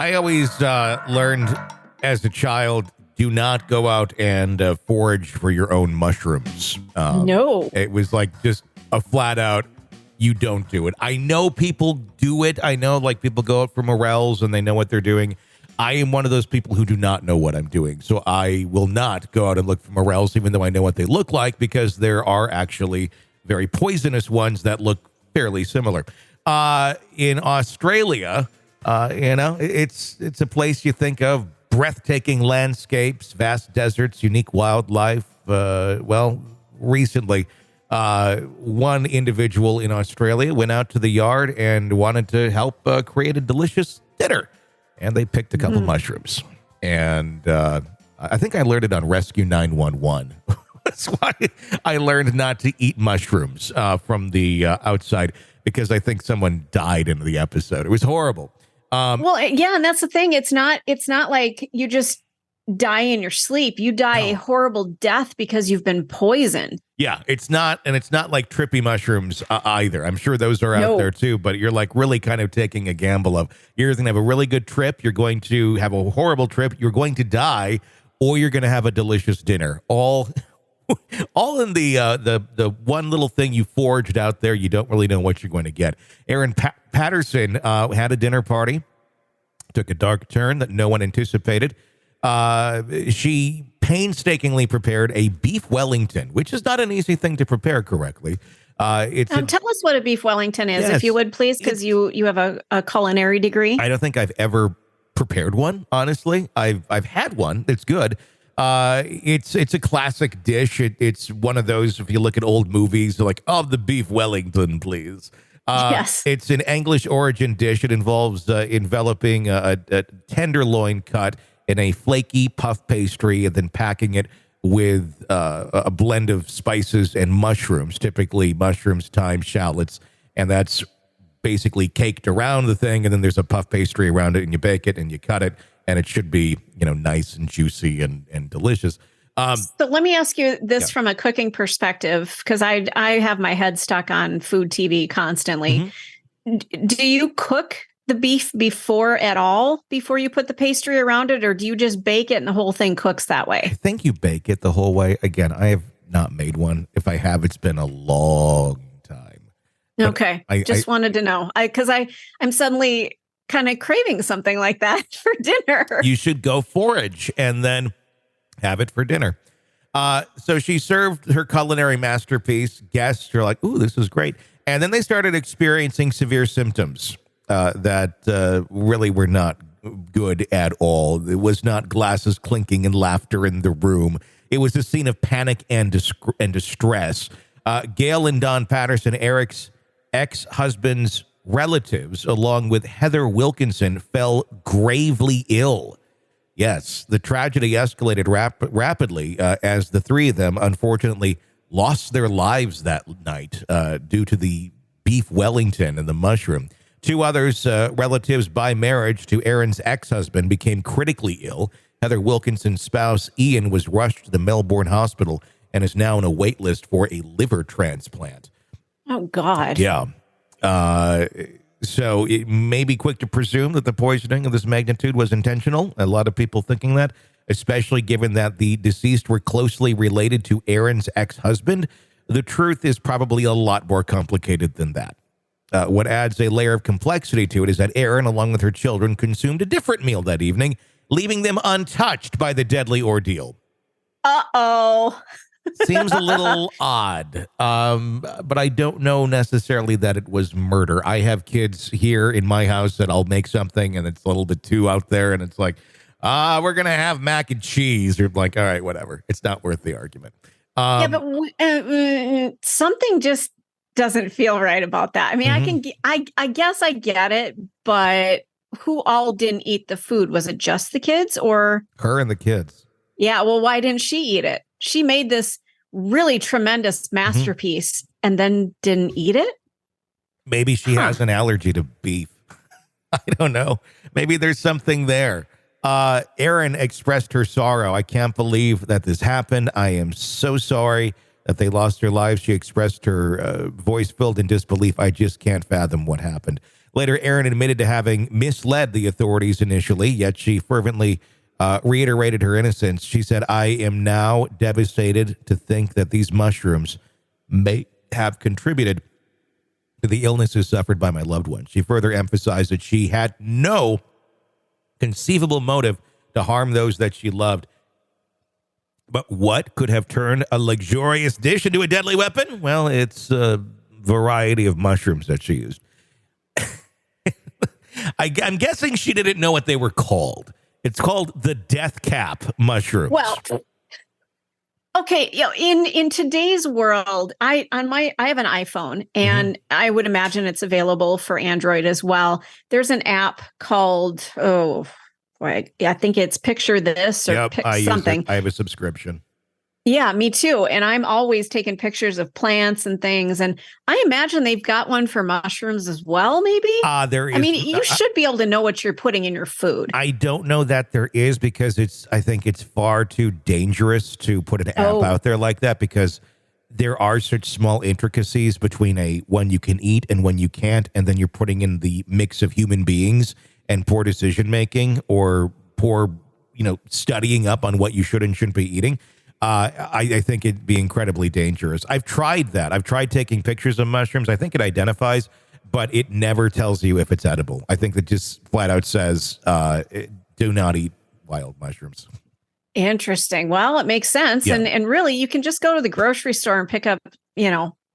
I always learned as a child, do not go out and forage for your own mushrooms. No. It was like just a flat out, you don't do it. I know people do it. I know like people go out for morels and they know what they're doing. I am one of those people who do not know what I'm doing. So I will not go out and look for morels, even though I know what they look like, because there are actually very poisonous ones that look fairly similar. In Australia, it's a place you think of, breathtaking landscapes, vast deserts, unique wildlife. Recently, one individual in Australia went out to the yard and wanted to help create a delicious dinner. And they picked a couple mushrooms. And I think I learned it on Rescue 911. That's why I learned not to eat mushrooms from the outside, because I think someone died in the episode. It was horrible. And that's the thing. It's not like you just die in your sleep. You die a horrible death because you've been poisoned. Yeah, it's not like trippy mushrooms either. I'm sure those are out there too, but you're like really kind of taking a gamble of you're going to have a really good trip, you're going to have a horrible trip, you're going to die, or you're going to have a delicious dinner. All in the one little thing you foraged out there. You don't really know what you're going to get. Aaron Patterson had a dinner party, took a dark turn that no one anticipated. She painstakingly prepared a beef Wellington, which is not an easy thing to prepare correctly. Tell us what a beef Wellington is, if you would, please, because you have a culinary degree. I don't think I've ever prepared one, honestly. I've had one. It's good. It's a classic dish. It's one of those, if you look at old movies, they're like, the beef Wellington, please. Yes. It's an English origin dish. It involves enveloping a tenderloin cut in a flaky puff pastry and then packing it with a blend of spices and mushrooms, typically mushrooms, thyme, shallots, and that's basically caked around the thing, and then there's a puff pastry around it, and you bake it, and you cut it, and it should be, nice and juicy and delicious. So let me ask you this from a cooking perspective, because I have my head stuck on food TV constantly. Mm-hmm. Do you cook the beef before you put the pastry around it, or do you just bake it and the whole thing cooks that way? I think you bake it the whole way. Again, I have not made one. If I have, it's been a long time. But okay. I wanted to know, because I'm suddenly kind of craving something like that for dinner. You should go forage and then have it for dinner. So she served her culinary masterpiece. Guests are like, ooh, this is great. And then they started experiencing severe symptoms that really were not good at all. It was not glasses clinking and laughter in the room. It was a scene of panic and distress. Gail and Don Patterson, Eric's ex-husband's relatives, along with Heather Wilkinson, fell gravely ill. Yes, the tragedy escalated rapidly as the three of them, unfortunately, lost their lives that night due to the beef Wellington and the mushroom. Two others, relatives by marriage to Aaron's ex-husband, became critically ill. Heather Wilkinson's spouse, Ian, was rushed to the Melbourne hospital and is now on a wait list for a liver transplant. Oh, God. Yeah. So it may be quick to presume that the poisoning of this magnitude was intentional. A lot of people thinking that, especially given that the deceased were closely related to Aaron's ex-husband. The truth is probably a lot more complicated than that. What adds a layer of complexity to it is that Aaron, along with her children, consumed a different meal that evening, leaving them untouched by the deadly ordeal. Uh-oh. Seems a little odd, but I don't know necessarily that it was murder. I have kids here in my house that I'll make something and it's a little bit too out there, and it's like, we're going to have mac and cheese. You're like, all right, whatever. It's not worth the argument. But something just doesn't feel right about that. I mean, I guess I get it, but who all didn't eat the food? Was it just the kids or her and the kids? Yeah. Well, why didn't she eat it? She made this really tremendous masterpiece and then didn't eat it. Maybe she has an allergy to beef. I don't know. Maybe there's something there. Erin expressed her sorrow. I can't believe that this happened. I am so sorry that they lost their lives. She expressed her voice filled in disbelief. I just can't fathom what happened. Later, Erin admitted to having misled the authorities initially, yet she fervently reiterated her innocence. She said, I am now devastated to think that these mushrooms may have contributed to the illnesses suffered by my loved one. She further emphasized that she had no conceivable motive to harm those that she loved. But what could have turned a luxurious dish into a deadly weapon? Well, it's a variety of mushrooms that she used. I'm guessing she didn't know what they were called. It's called the death cap mushrooms. Well, okay, in today's world, I have an iPhone, and I would imagine it's available for Android as well. There's an app called I think it's Picture This or something. I have a subscription. Yeah, me too. And I'm always taking pictures of plants and things. And I imagine they've got one for mushrooms as well, maybe? There is. I mean, you should be able to know what you're putting in your food. I don't know that there is, because I think it's far too dangerous to put an app out there like that, because there are such small intricacies between one you can eat and one you can't. And then you're putting in the mix of human beings and poor decision making, or poor, studying up on what you should and shouldn't be eating. I think it'd be incredibly dangerous. I've tried that. I've tried taking pictures of mushrooms. I think it identifies, but it never tells you if it's edible. I think that just flat out says, do not eat wild mushrooms. Interesting. Well, it makes sense. Yeah. And really, you can just go to the grocery store and pick up,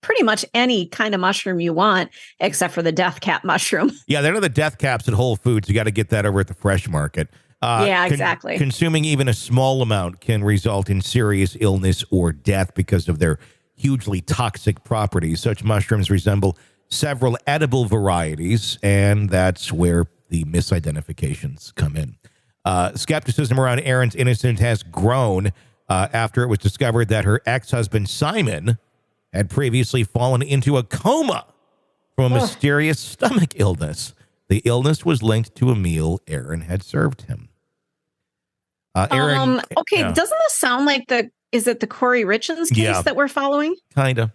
pretty much any kind of mushroom you want, except for the death cap mushroom. Yeah, they're the death caps at Whole Foods. You got to get that over at the fresh market. Yeah, exactly. Consuming even a small amount can result in serious illness or death because of their hugely toxic properties. Such mushrooms resemble several edible varieties, and that's where the misidentifications come in. Skepticism around Erin's innocence has grown after it was discovered that her ex-husband, Simon, had previously fallen into a coma from a mysterious stomach illness. The illness was linked to a meal Erin had served him. Erin, doesn't this sound like is it the Corey Richins case that we're following? Kind of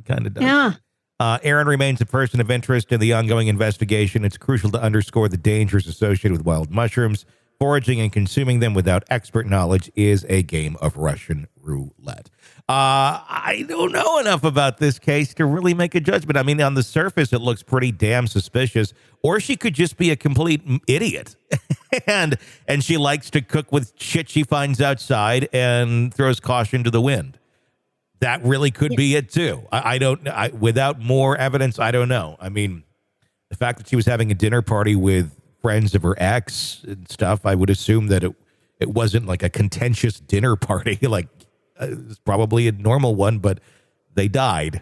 does. Yeah. Erin remains a person of interest in the ongoing investigation. It's crucial to underscore the dangers associated with wild mushrooms. Foraging and consuming them without expert knowledge is a game of Russian roulette. I don't know enough about this case to really make a judgment. I mean, on the surface, it looks pretty damn suspicious. Or she could just be a complete idiot. and she likes to cook with shit she finds outside and throws caution to the wind. That really could be it, too. I don't, without more evidence, I don't know. I mean, the fact that she was having a dinner party with friends of her ex and stuff, I would assume that it wasn't like a contentious dinner party. Like, it's probably a normal one, but they died.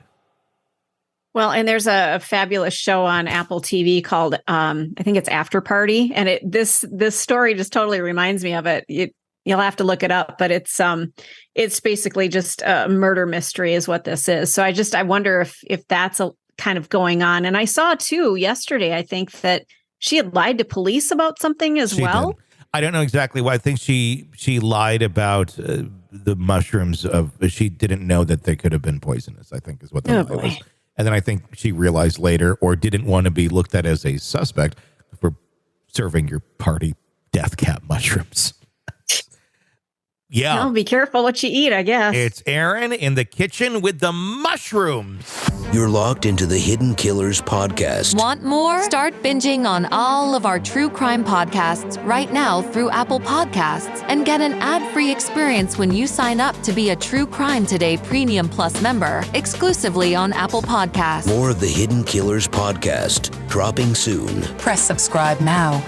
Well, and there's a fabulous show on Apple TV called, I think it's After Party. And this story just totally reminds me of it. You'll have to look it up, but it's basically just a murder mystery is what this is. So I wonder if that's a kind of going on. And I saw too yesterday, I think that she had lied to police about something as well. Did. I don't know exactly why. I think she lied about the mushrooms. She didn't know that they could have been poisonous, I think is what the lie was. And then I think she realized later, or didn't want to be looked at as a suspect for serving your party death cap mushrooms. Yeah. Well, be careful what you eat, I guess. It's Erin in the kitchen with the mushrooms. You're locked into the Hidden Killers podcast. Want more? Start binging on all of our true crime podcasts right now through Apple Podcasts and get an ad-free experience when you sign up to be a True Crime Today Premium Plus member exclusively on Apple Podcasts. More of the Hidden Killers podcast dropping soon. Press subscribe now.